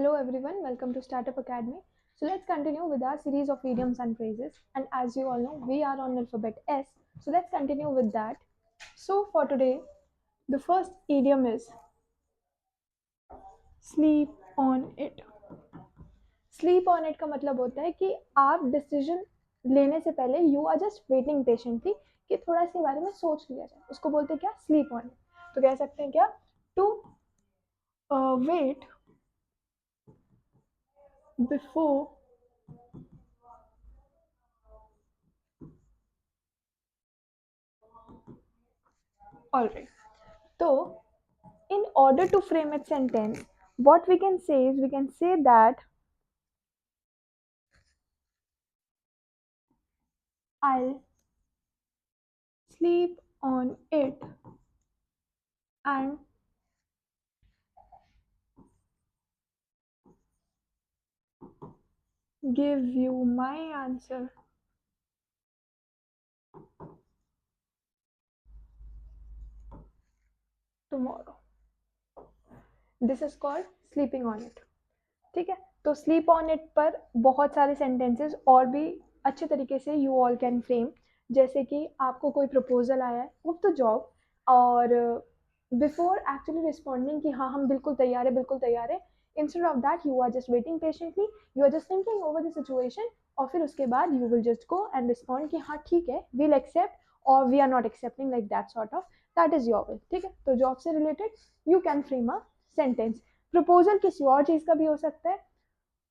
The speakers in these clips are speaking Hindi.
Hello everyone, welcome to Startup Academy. So let's continue with our series of idioms and phrases. And as you all know, we are on alphabet S. So let's continue with that. So for today, the first idiom is sleep on it. Sleep on it का मतलब होता है कि आप डिसीजन लेने से पहले you are just waiting patiently कि थोड़ा सी बारे में सोच लिया जाए, उसको बोलते हैं क्या, स्लीप ऑन इट. तो कह सकते हैं क्या, टू वेट बिफोर ऑलराइट. तो in order to frame its sentence, what we can say is we can say that I'll sleep on it and give you my answer tomorrow. This is called sleeping on it. ठीक है, तो स्लीप ऑन इट पर बहुत सारे सेंटेंसेस और भी अच्छे तरीके से यू ऑल कैन फ्रेम. जैसे कि आपको कोई प्रपोजल आया है ऑफ द जॉब, और बिफोर एक्चुअली रिस्पॉन्डिंग कि हाँ हम बिल्कुल तैयार है, बिल्कुल तैयार है, instead of that you are just waiting patiently, you are just thinking over the situation, और फिर उसके बाद you will just go and respond कि हाँ ठीक है, वील एक्सेप्ट और we are not accepting, like that sort of, that is your will. ठीक है, तो जॉब से related you can frame a sentence. Proposal किसी और चीज का भी हो सकता है,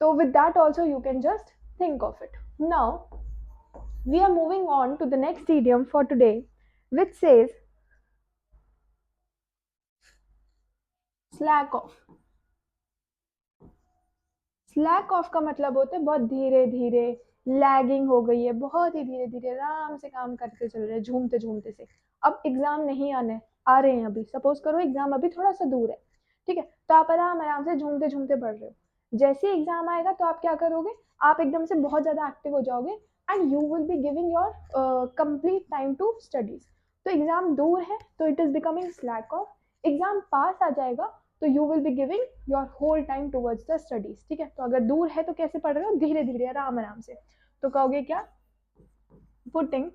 तो with that also you can just think of it. Now we are moving on to the next idiom for today, which says slack off. Slack of का मतलब होता है बहुत धीरे धीरे, लैगिंग हो गई है, बहुत ही धीरे धीरे आराम से काम करते चल रहे हैं, झूमते झूमते से. अब एग्जाम नहीं आ रहे हैं अभी, सपोज करो एग्जाम अभी थोड़ा सा दूर है, ठीक है, तो आप आराम आराम से झूमते झूमते पढ़ रहे हो. जैसे ही एग्जाम आएगा तो आप क्या करोगे, आप एकदम से बहुत ज्यादा एक्टिव हो जाओगे and you will be giving your complete time to studies. तो एग्जाम दूर है तो it is becoming slack off. Exam पास आ जाएगा तो you will be giving your whole time towards the studies. ठीक है, तो अगर दूर है तो कैसे पढ़ रहे हो, धीरे धीरे आराम आराम से, तो कहोगे क्या, पुटिंग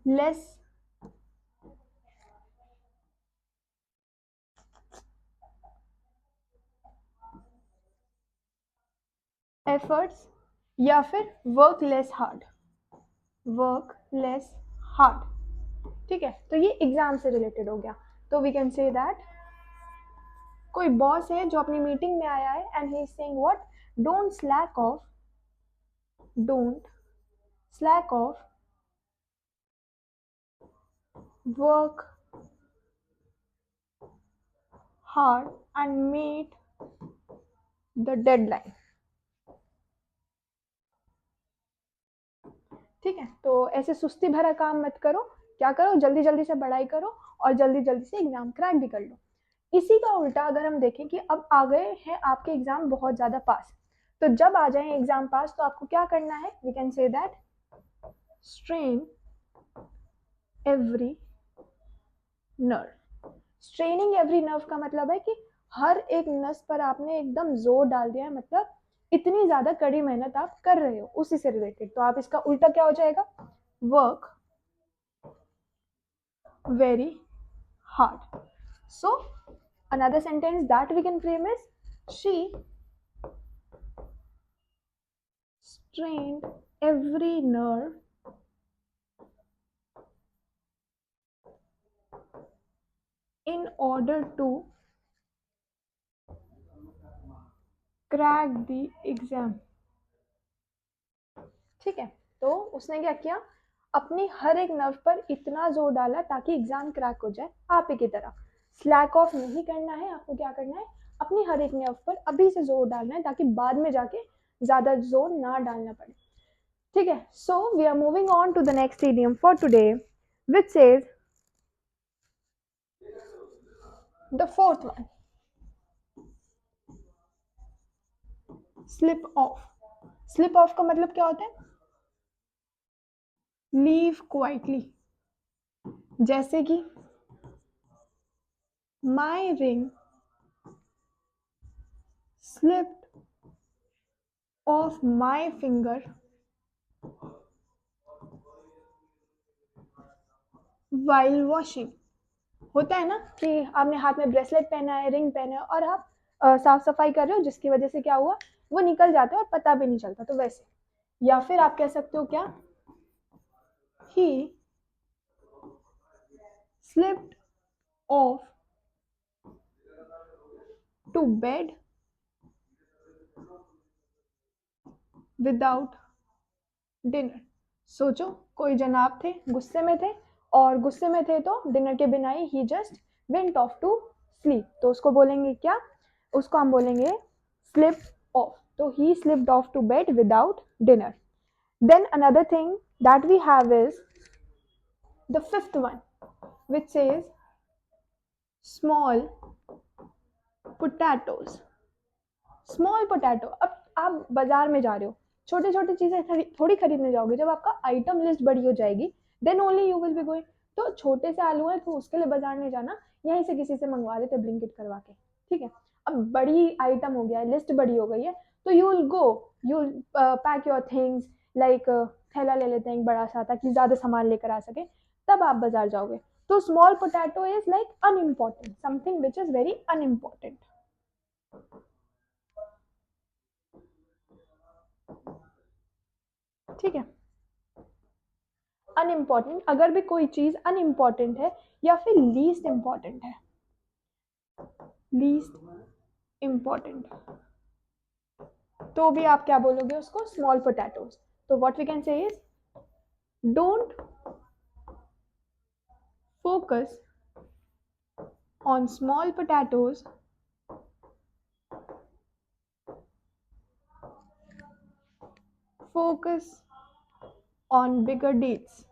लेस एफर्ट्स या फिर work less hard. Work less hard. ठीक है, तो ये एग्जाम से रिलेटेड हो गया. तो वी कैन से दैट कोई बॉस है जो अपनी मीटिंग में आया है and he is saying what, don't slack of, don't slack of work hard and meet the deadline. ठीक है, तो ऐसे सुस्ती भरा काम मत करो, क्या करो, जल्दी जल्दी से पढ़ाई करो और जल्दी जल्दी से एग्जाम क्रैक भी कर लो. इसी का उल्टा अगर हम देखें कि अब आ गए हैं आपके एग्जाम बहुत ज्यादा पास, तो जब आ जाए एग्जाम पास तो आपको क्या करना है, we can say that strain every nerve. Straining every nerve का मतलब है कि हर एक नस पर आपने एकदम जोर डाल दिया है, मतलब इतनी ज्यादा कड़ी मेहनत आप कर रहे हो, उसी से रिलेटेड. तो आप इसका उल्टा क्या हो जाएगा, work very hard. So another sentence that we can frame is she strained every nerve in order to crack the exam. ठीक है, तो उसने क्या किया, अपनी हर एक नर्व पर इतना जोर डाला ताकि एग्जाम क्रैक हो जाए. आप ही की तरह स्लैक ऑफ नहीं करना है, आपको क्या करना है, अपनी हर एक नर्व पर अभी से जोर डालना है ताकि बाद में जाके ज्यादा जोर ना डालना पड़े. ठीक है, so we are moving on to the next idiom for today, which says the fourth one, slip off. Slip off का मतलब क्या होता है, लीव क्वाइटली. जैसे कि my ring slipped off my finger while washing. होता है ना कि आपने हाथ में ब्रेसलेट पहना है, रिंग पहना है और आप साफ सफाई कर रहे हो, जिसकी वजह से क्या हुआ, वो निकल जाते हैं और पता भी नहीं चलता, तो वैसे। या फिर आप कह सकते हो क्या, he slipped off to bed without dinner. सोचो, कोई जनाब थे, गुस्से में थे, और गुस्से में थे तो डिनर के बिना ही just went off to sleep, तो उसको बोलेंगे क्या, उसको हम बोलेंगे स्लिप ऑफ, तो he slipped off to bed without dinner. Then another thing that we have is the fifth one, which says small potatoes। Small potato, अब आप बाजार में जा रहे हो, छोटे छोटे चीजें थोड़ी खरीदने जाओगे, जब आपका आइटम लिस्ट बड़ी हो जाएगी then only you will be going. तो छोटे से आलू है तो उसके लिए बाजार नहीं जाना, यहीं से किसी से मंगवा लेते ब्लिंकिट करवा के, ठीक है। अब बड़ी आइटम हो गया है, लिस्ट बड़ी हो गई है, तो you will go, you will pack your things, like थैला ले लेते हैं एक बड़ा सा ताकि ज्यादा सामान लेकर आ सके, तब आप बाजार जाओगे। तो small potato is like unimportant, something which is very unimportant, ठीक है। अनइम्पॉर्टेंट, अगर भी कोई चीज अनइम्पॉर्टेंट है या फिर लीस्ट इम्पॉर्टेंट है, लीस्ट इम्पॉर्टेंट, तो भी आप क्या बोलोगे उसको, स्मॉल पोटैटोज। तो what we can say is don't focus on small potatoes, focus on bigger deeds.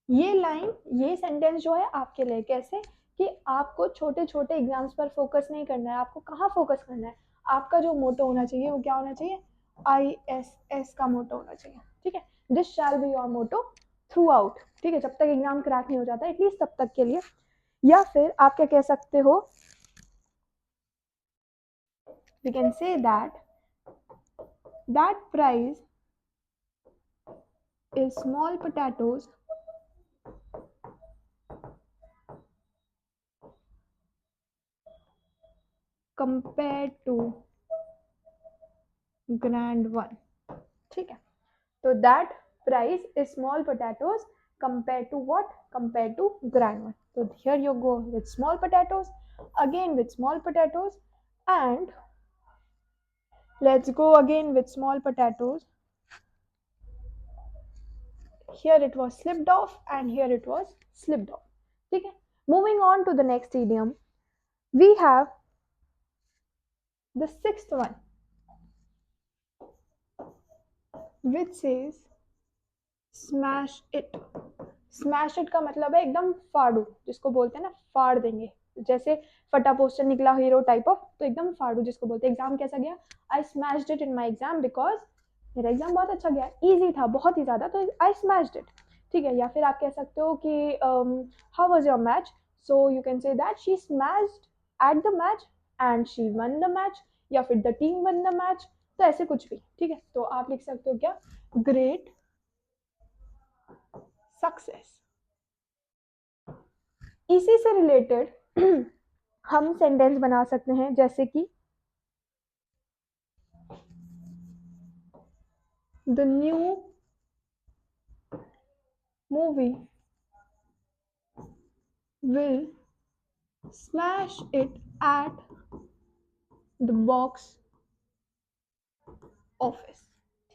ये लाइन, ये सेंटेंस जो है आपके लिए, कैसे कि आपको छोटे छोटे एग्जाम्स पर फोकस नहीं करना है, आपको कहाँ फोकस करना है, आपका जो मोटो होना चाहिए वो क्या होना चाहिए, ISS का मोटो होना चाहिए, ठीक है। This shall be your motto throughout, ठीक है, जब तक एग्जाम क्रैक नहीं हो जाता, एटलीस्ट तब तक के लिए। या फिर आप क्या कह सकते हो, we can say that price is small potatoes compared to grand one, ठीक है। तो that price is small potatoes compared to what, compared to grand one, so here you go with small potatoes, again with small potatoes, and let's go again with small potatoes, here it was slipped off and here it was slipped off, ठीक है। moving on to the next idiom, we have the sixth one, which says smash it। Smash it का मतलब है एकदम फाड़ू, जिसको बोलते हैं ना फाड़ देंगे, जैसे फटा पोस्टर निकला हीरो टाइप ऑफ, तो एकदम फाड़ू जिसको बोलते हैं। एग्जाम कैसा गया, I smashed it in my exam because मेरा एग्जाम बहुत अच्छा गया, इजी था, बहुत ही ज्यादा, तो आई स्मैश्ड इट, ठीक है। या फिर आप कह सकते हो कि how was your match, so you can say that she smashed at the match and she one the match, या फिर the team one the match, तो ऐसे कुछ भी, ठीक है। तो आप लिख सकते हो क्या, ग्रेट सक्सेस। इसी से रिलेटेड हम सेंटेंस बना सकते हैं, जैसे कि the new movie will smash it at the box office,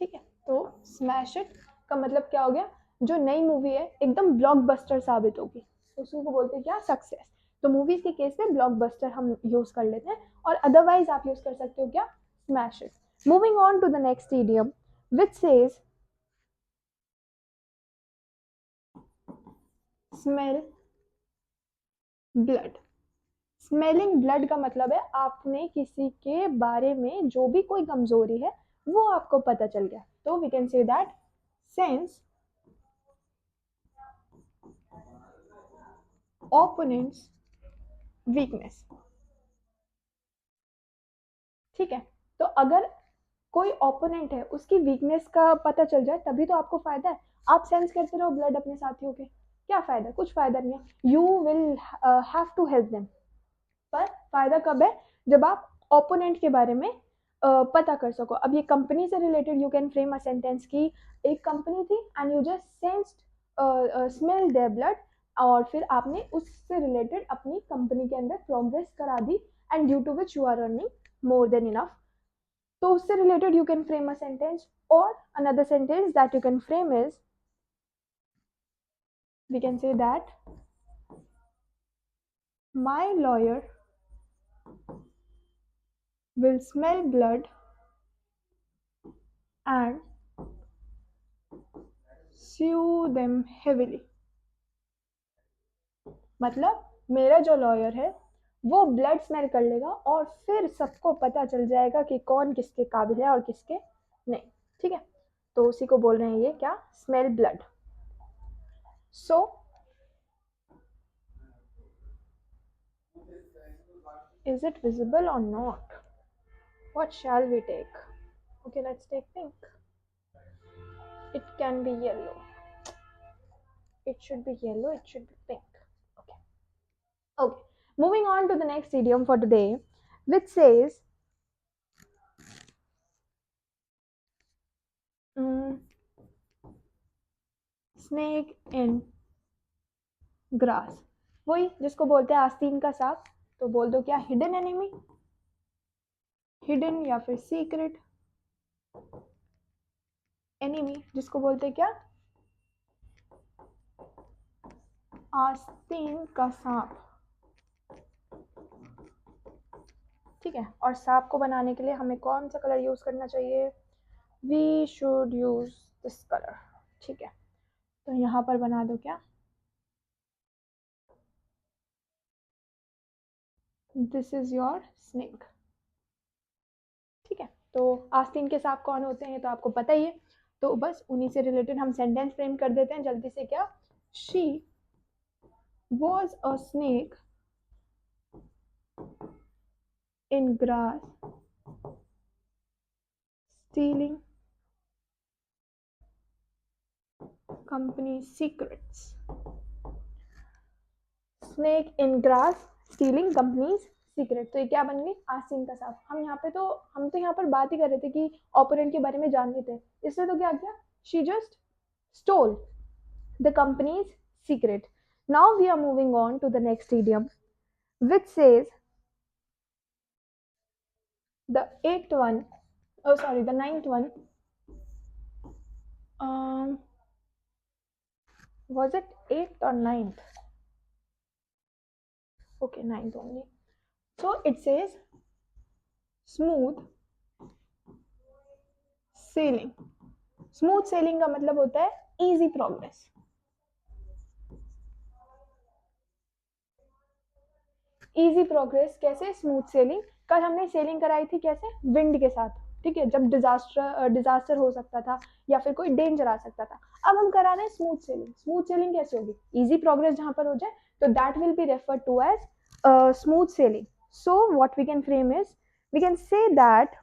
ठीक है। तो स्मैश इट का मतलब क्या हो गया, जो नई मूवी है एकदम ब्लॉकबस्टर साबित होगी, तो उसी को बोलते हैं क्या, सक्सेस। तो मूवीज के केस में ब्लॉकबस्टर हम यूज कर लेते हैं, और अदरवाइज आप यूज कर सकते हो क्या, smash it. Moving on to the next idiom which says smell blood। Smelling blood का मतलब है आपने किसी के बारे में जो भी कोई कमजोरी है वो आपको पता चल गया, तो we can say that sense opponent's weakness। ठीक है, तो अगर कोई ओपोनेंट है उसकी वीकनेस का पता चल जाए तभी तो आपको फायदा है। आप सेंस करते रहो ब्लड अपने साथियों के, क्या फायदा, कुछ फायदा नहीं है। You will have to help them, पर फायदा कब है, जब आप ओपोनेंट के बारे में पता कर सको। अब ये कंपनी से related you can frame a sentence की एक कंपनी थी and you just sensed smell their blood, और फिर आपने उससे रिलेटेड अपनी कंपनी के अंदर प्रोग्रेस करा दी and due to which you are earning more than enough. तो उससे related you can frame a sentence. और another sentence that you can frame is, we can say that my lawyer will smell blood and sue them heavily। मतलब मेरा जो लॉयर है वो ब्लड स्मेल कर लेगा और फिर सबको पता चल जाएगा कि कौन किसके काबिल है और किसके नहीं। ठीक है, तो उसी को बोल रहे हैं ये क्या, smell blood. So is it visible or not? What shall we take? Okay, let's take pink. It can be yellow. It should be yellow, it should be pink. Okay. Okay. Moving on to the next idiom for today, which says snake in grass। वही जिसको बोलते हैं आस्तीन का सांप, तो बोल दो क्या, हिडन एनिमी, हिडन या फिर सीक्रेट एनिमी, जिसको बोलते हैं क्या, आस्तीन का सांप। ठीक है, और सांप को बनाने के लिए हमें कौन सा कलर यूज करना चाहिए, we should use this colour. ठीक है, तो यहाँ पर बना दो क्या, दिस इज योर स्नेक। ठीक है, तो आस्तीन के सांप कौन होते हैं तो आपको पता ही है, तो बस उन्हीं से रिलेटेड हम सेंटेंस फ्रेम कर देते हैं जल्दी से। क्या, she was a snake in grass stealing company secrets. Snake in grass stealing companies secret, तो ये क्या बन गई, आस्तीन का सांप। हम तो यहाँ पर बात ही कर रहे थे कि ओपोनेंट के बारे में जान रहे थे, इसलिए तो क्या किया, she just stole the company's secret। Now we are moving on to the next idiom, which says the eighth one, oh sorry, the ninth one. Was it eighth or ninth? Okay, ninth only. So it says smooth sailing। Smooth selling का मतलब होता है इजी प्रोग्रेस। इजी प्रोग्रेस कैसे, स्मूथ सेलिंग। कल हमने सेलिंग कराई थी कैसे, विंड के साथ। ठीक है, जब डिजास्टर हो सकता था या फिर कोई डेंजर आ सकता था। अब हम करा रहे हैं स्मूथ सेलिंग। स्मूथ सेलिंग कैसे होगी, इजी प्रोग्रेस जहां पर हो जाए, तो that will be refer to as smooth sailing. So what we can frame is, we can say that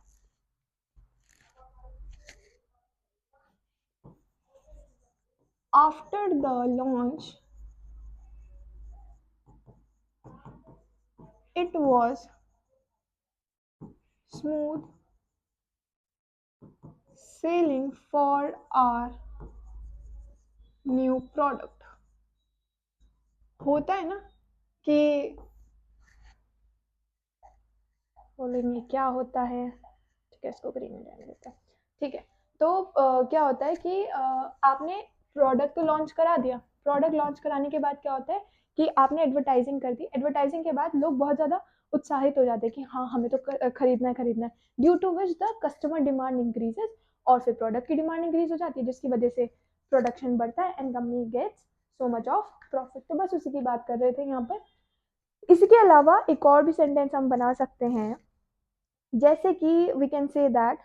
after the launch it was smooth sailing for our new product। होता है ना कि बोलेंगे क्या होता है, ठीक है इसको ग्रीन में रहने देते हैं। ठीक है, तो क्या होता है कि आपने प्रोडक्ट तो लॉन्च करा दिया, प्रोडक्ट लॉन्च कराने के बाद क्या होता है कि आपने एडवर्टाइजिंग कर दी, एडवर्टाइजिंग के बाद लोग बहुत ज़्यादा उत्साहित हो जाते हैं कि हाँ हमें तो खरीदना है खरीदना है, due to which the customer demand increases, और फिर प्रोडक्ट की डिमांड इंक्रीज हो जाती है जिसकी वजह से प्रोडक्शन बढ़ता है and company gets so much of profit. तो बस उसी की बात कर रहे थे यहाँ पर। इसके अलावा एक और भी सेंटेंस हम बना सकते हैं, जैसे कि we can say that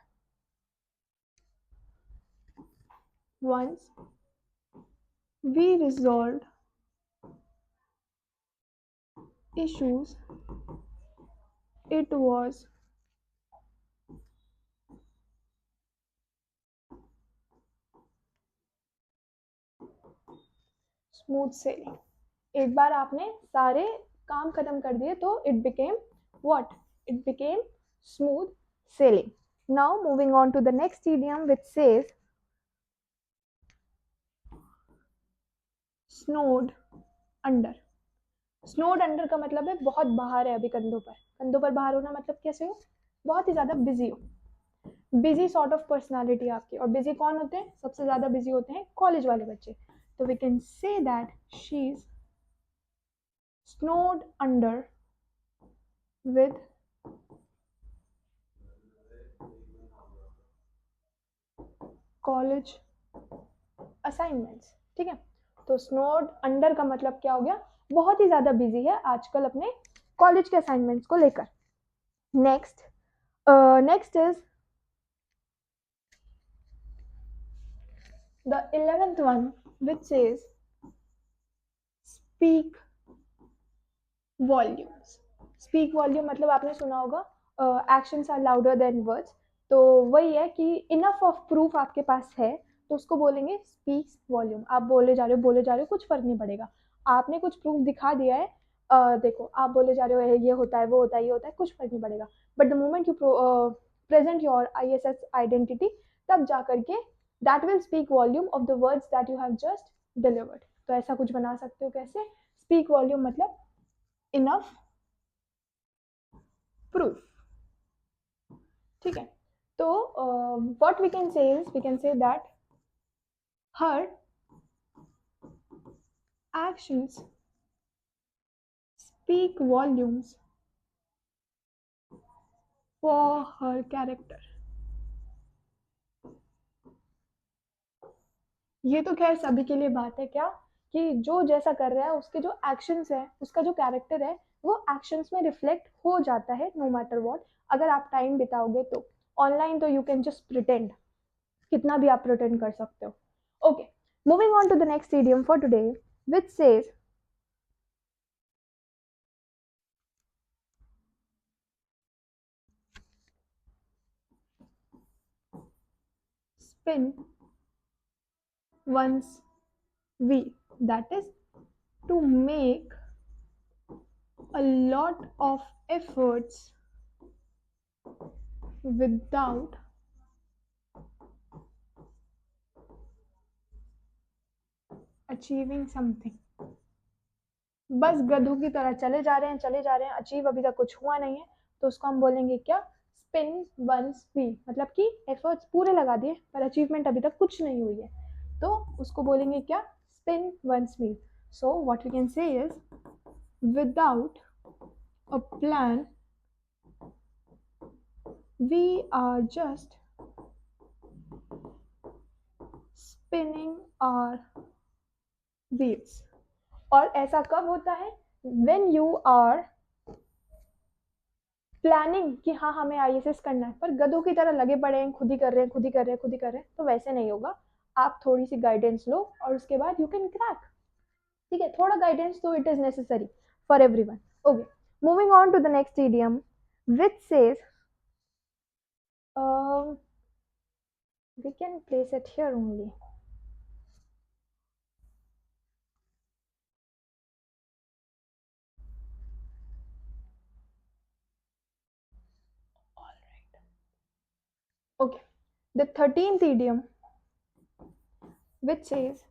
once we resolved issues it was smooth sailing. एक बार आपने सारे काम खत्म कर दिए तो it became what? It became smooth sailing. Now moving on to the next idiom which says snowed under. Snowed under का मतलब है बहुत बाहर है अभी कंधों पर. कंधों पर बाहर होना मतलब कैसे हो? बहुत ही ज्यादा बिजी हो. बिजी सॉर्ट ऑफ पर्सनालिटी आपकी. और बिजी कौन होते हैं? सबसे ज्यादा बिजी होते हैं कॉलेज वाले बच्चे. तो we can say that she is snowed under with college assignments. ठीक है. तो snowed under का मतलब क्या हो गया? बहुत ही ज्यादा बिजी है आजकल अपने कॉलेज के असाइनमेंट्स को लेकर. Next is the 11th one which says speak volumes. speak volume मतलब आपने सुना होगा actions are louder than words. तो वही है कि इनफ ऑफ प्रूफ आपके पास है तो उसको बोलेंगे स्पीक्स वॉल्यूम. आप बोले जा रहे हो कुछ फर्क नहीं पड़ेगा. आपने कुछ प्रूफ दिखा दिया है. देखो आप बोले जा रहे हो ये होता है वो होता है ये होता है कुछ फर्क नहीं पड़ेगा. But the moment you present your ISS identity तब जा करके that will speak volume of the words that you have just delivered. तो ऐसा कुछ बना सकते हो. कैसे? स्पीक वॉल्यूम मतलब इनफ प्रूफ. ठीक है. तो what we can say is we can say that her actions speak volumes for her character. ये तो खैर सभी के लिए बात है क्या कि जो जैसा कर रहा है उसके जो एक्शंस है उसका जो कैरेक्टर है वो एक्शंस में रिफ्लेक्ट हो जाता है नो मैटर व्हाट. अगर आप टाइम बिताओगे तो ऑनलाइन तो यू कैन जस्ट प्रिटेंड. कितना भी आप प्रिटेंड कर सकते हो. Okay. Moving on to the next idiom for today which says spin one's wheel. That is to make a lot of efforts without achieving something. बस गधों की तरह चले जा रहे हैं अचीव अभी तक कुछ हुआ नहीं है. तो उसको हम बोलेंगे क्या? Spin one's wheel. मतलब कि एफर्ट्स पूरे लगा दिए पर अचीवमेंट अभी तक कुछ नहीं हुई है तो उसको बोलेंगे क्या? Spin one's wheel. So what we can say is without a plan we are just spinning our wheels. और ऐसा कब होता है? when you are प्लानिंग कि हाँ हमें ISS करना है पर गधों की तरह लगे पड़े हैं खुद ही कर रहे हैं तो वैसे नहीं होगा. आप थोड़ी सी गाइडेंस लो और उसके बाद यू कैन क्रैक. ठीक है. थोड़ा गाइडेंस तो it is necessary for everyone. Okay. Moving on to the next idiom which says we can place it here only. Okay. The 13th idiom which says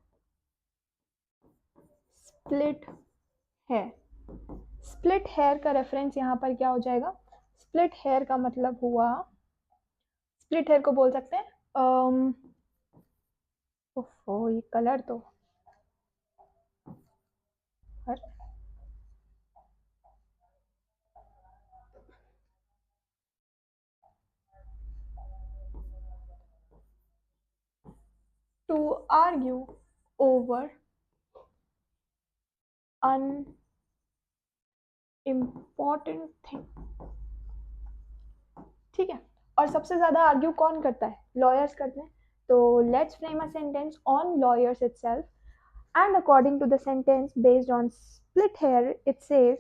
split hair. Split hair का रेफरेंस यहाँ पर क्या हो जाएगा? स्प्लिट हेयर का मतलब हुआ स्प्लिट हेयर को बोल सकते हैं ओहो ये कलर तो to argue over an important thing. ठीक है. और सबसे ज्यादा आर्ग्यू कौन करता है? लॉयर्स करते हैं. तो let's frame a sentence on lawyers itself and according to the sentence based on split hair it says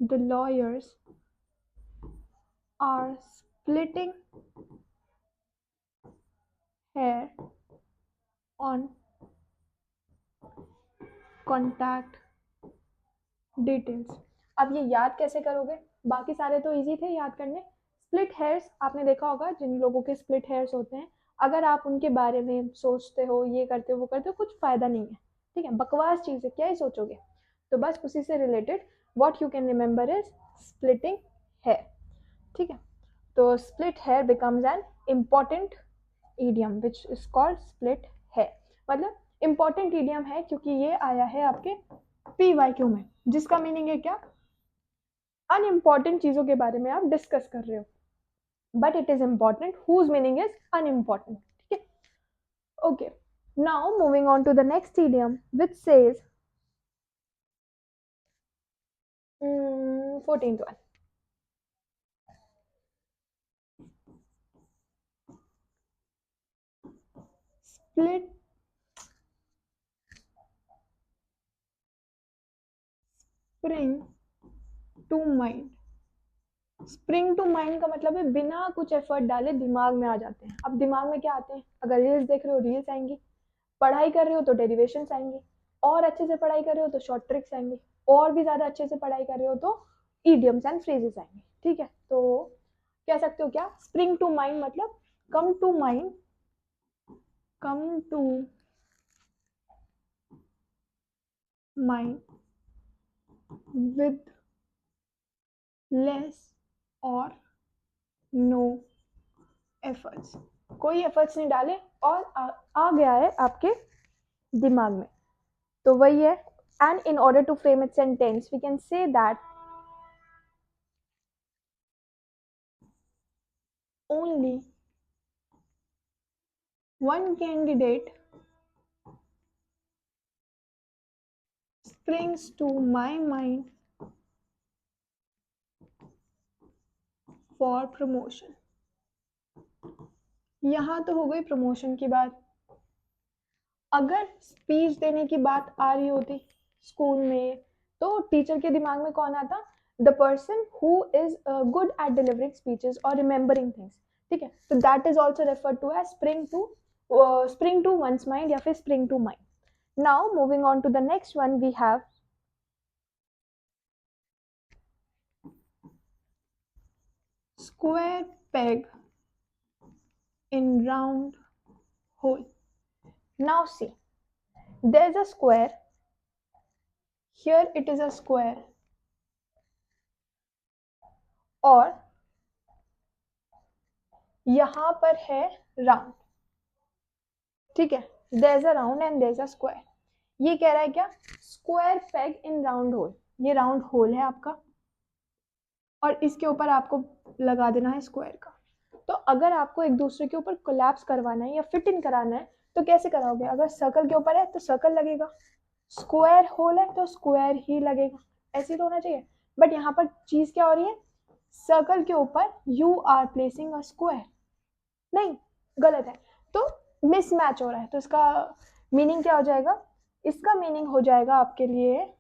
the lawyers are splitting hair on contact details। अब ये याद कैसे करोगे? बाकी सारे तो इजी थे याद करने। स्प्लिट हेयर्स आपने देखा होगा, जिन लोगों के स्प्लिट हेयर्स होते हैं, अगर आप उनके बारे में सोचते हो, ये करते हो, वो करते हो, कुछ फायदा नहीं है, ठीक है, बकवास चीज़ है, क्या ही सोचोगे। तो बस उसी से related what you can remember is splitting hair, ठीक है। तो split hair becomes an important idiom which is called split hair. मतलब इम्पॉर्टेंट ईडियम है क्योंकि ये आया है आपके PYQ में, जिसका मीनिंग है क्या? अनइम्पॉर्टेंट चीजों के बारे में आप डिस्कस कर रहे हो, but it is important whose meaning is unimportant, ठीक है। Okay, now moving on to the next idiom which says 14th one, split spring to mind। Spring to mind का मतलब है बिना कुछ एफर्ट डाले दिमाग में आ जाते हैं। अब दिमाग में क्या आते हैं? अगर रील्स देख रहे हो रील्स आएंगी, पढ़ाई कर रहे हो तो डेरिवेशंस आएंगी, और अच्छे से पढ़ाई कर रहे हो तो शॉर्ट ट्रिक्स आएंगी, और भी ज्यादा अच्छे से पढ़ाई कर रहे हो तो इडियम्स एंड फ्रेजेस आएंगे, ठीक है। तो कह सकते हो क्या? स्प्रिंग टू माइंड मतलब come to mind, come to mind with less और नो एफर्ट्स। कोई एफर्ट्स नहीं डाले और आ गया है आपके दिमाग में, तो वही है। And in order to frame it sentence we can say that only one candidate springs to my mind for promotion। यहां तो हो गई प्रमोशन की बात। अगर स्पीच देने की बात आ रही होती स्कूल में, तो टीचर के दिमाग में कौन आता? The person who is good at delivering speeches और रिमेंबरिंग थिंग्स, ठीक है। तो that is also refer to as spring to one's mind या फिर spring to mind. Now moving on to the next one we have square peg in round hole। Now see, there's a square, here it is a square, और यहां पर है राउंड, ठीक है। there's a round and there's a square। ये कह रहा है क्या? Square peg in round whole. ये राउंड होल है आपका, और इसके ऊपर आपको लगा देना है स्क्वायर का। तो अगर आपको एक दूसरे के ऊपर कोलैप्स करवाना है या फिट इन कराना है तो कैसे कराओगे? अगर सर्कल के ऊपर है तो सर्कल लगेगा, स्क्वायर होल है तो स्क्वायर ही लगेगा, ऐसे तो होना चाहिए। बट यहाँ पर चीज क्या हो रही है? सर्कल के ऊपर you are placing a square, नहीं, गलत है। तो मिसमैच हो रहा है, तो इसका मीनिंग क्या हो जाएगा? इसका मीनिंग हो जाएगा आपके लिए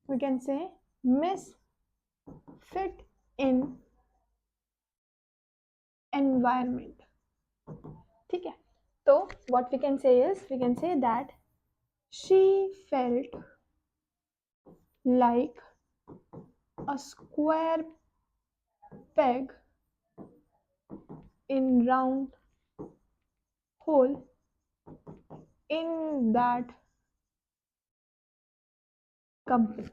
we can say misfit in environment, ठीक है। तो what we can say is we can say that she felt like a square peg in round hole in that company।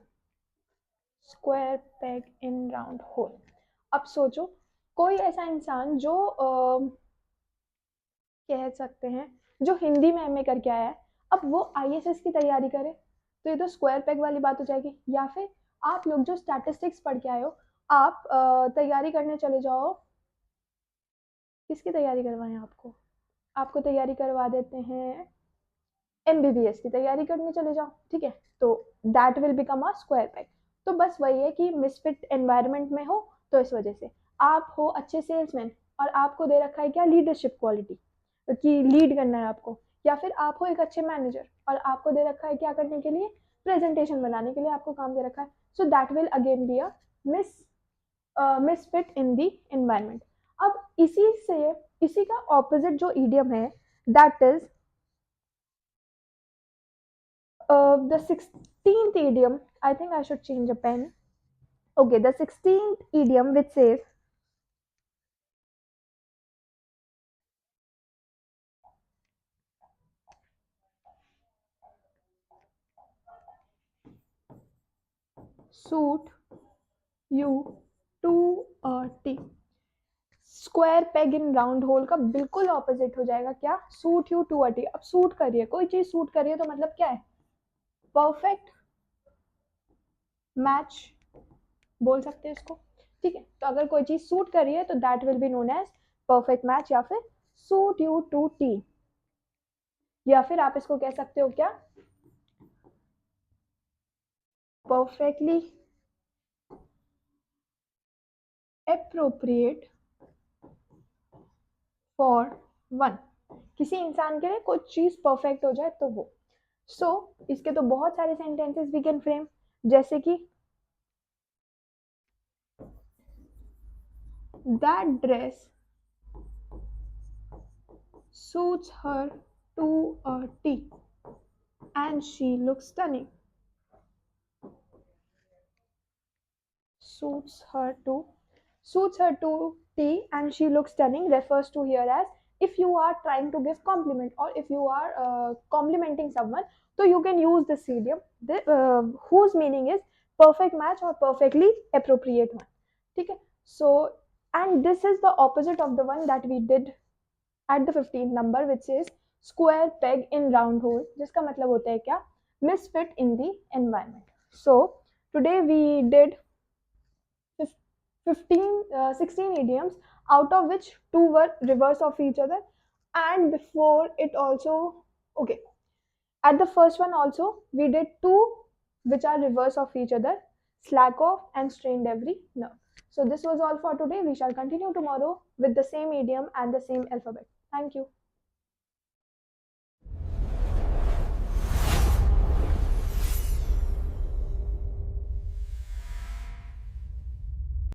Square peg in round whole. अब सोचो, कोई ऐसा इंसान जो कह सकते हैं जो हिंदी में एमए करके आया है, अब वो आईएएस की तैयारी करे, तो ये तो स्क्वायर पेग वाली बात हो जाएगी। या फिर आप लोग जो स्टैटिस्टिक्स पढ़ के आए हो, आप तैयारी करने चले जाओ, किसकी तैयारी करवाएं आपको? आपको तैयारी करवा देते हैं एमबीबीएस की तैयारी करने चले जाओ, ठीक है। तो that will become a square peg. तो बस वही है कि मिसफिट एनवायरनमेंट में हो, तो इस वजह से आप हो अच्छे सेल्समैन और आपको दे रखा है क्या? लीडरशिप क्वालिटी, कि लीड करना है आपको। या फिर आप हो एक अच्छे मैनेजर और आपको दे रखा है क्या करने के लिए? प्रेजेंटेशन बनाने के लिए आपको काम दे रखा है। So that will again be a miss misfit in the environment. अब इसी का opposite जो idiom है, that is the 16th idiom. I think I should change a pen. Okay, the 16th idiom which says suit you to a T. Square peg in round hole का बिल्कुल ऑपोजिट हो जाएगा क्या? Suit you to a T. अब सूट करिए, कोई चीज सूट करिए तो मतलब क्या है? परफेक्ट मैच बोल सकते हैं इसको. ठीक है, तो अगर कोई चीज सूट करिए है तो that will be known as perfect match या फिर सूट यू टू टी. या फिर आप इसको कह सकते हो क्या? Perfectly appropriate for one. किसी इंसान के लिए कोई चीज परफेक्ट हो जाए तो वो. इसके तो बहुत सारे सेंटेंसेस वी कैन फ्रेम, जैसे कि that dress suits her to a T and she looks stunning. suits her to suits her to T and she looks stunning refers to here as if you are trying to give compliment or if you are complimenting someone, so you can use this idiom whose meaning is perfect match or perfectly appropriate one. ठीक है, so and this is the opposite of the one that we did at the 15th number which is square peg in round hole, जिसका मतलब होता है क्या? misfit in the environment. So today we did 16 idioms, out of which two were reverse of each other, and before it also, okay, at the first one also we did two which are reverse of each other, slack off and strained every nerve. So this was all for today. We shall continue tomorrow with the same idiom and the same alphabet. Thank you.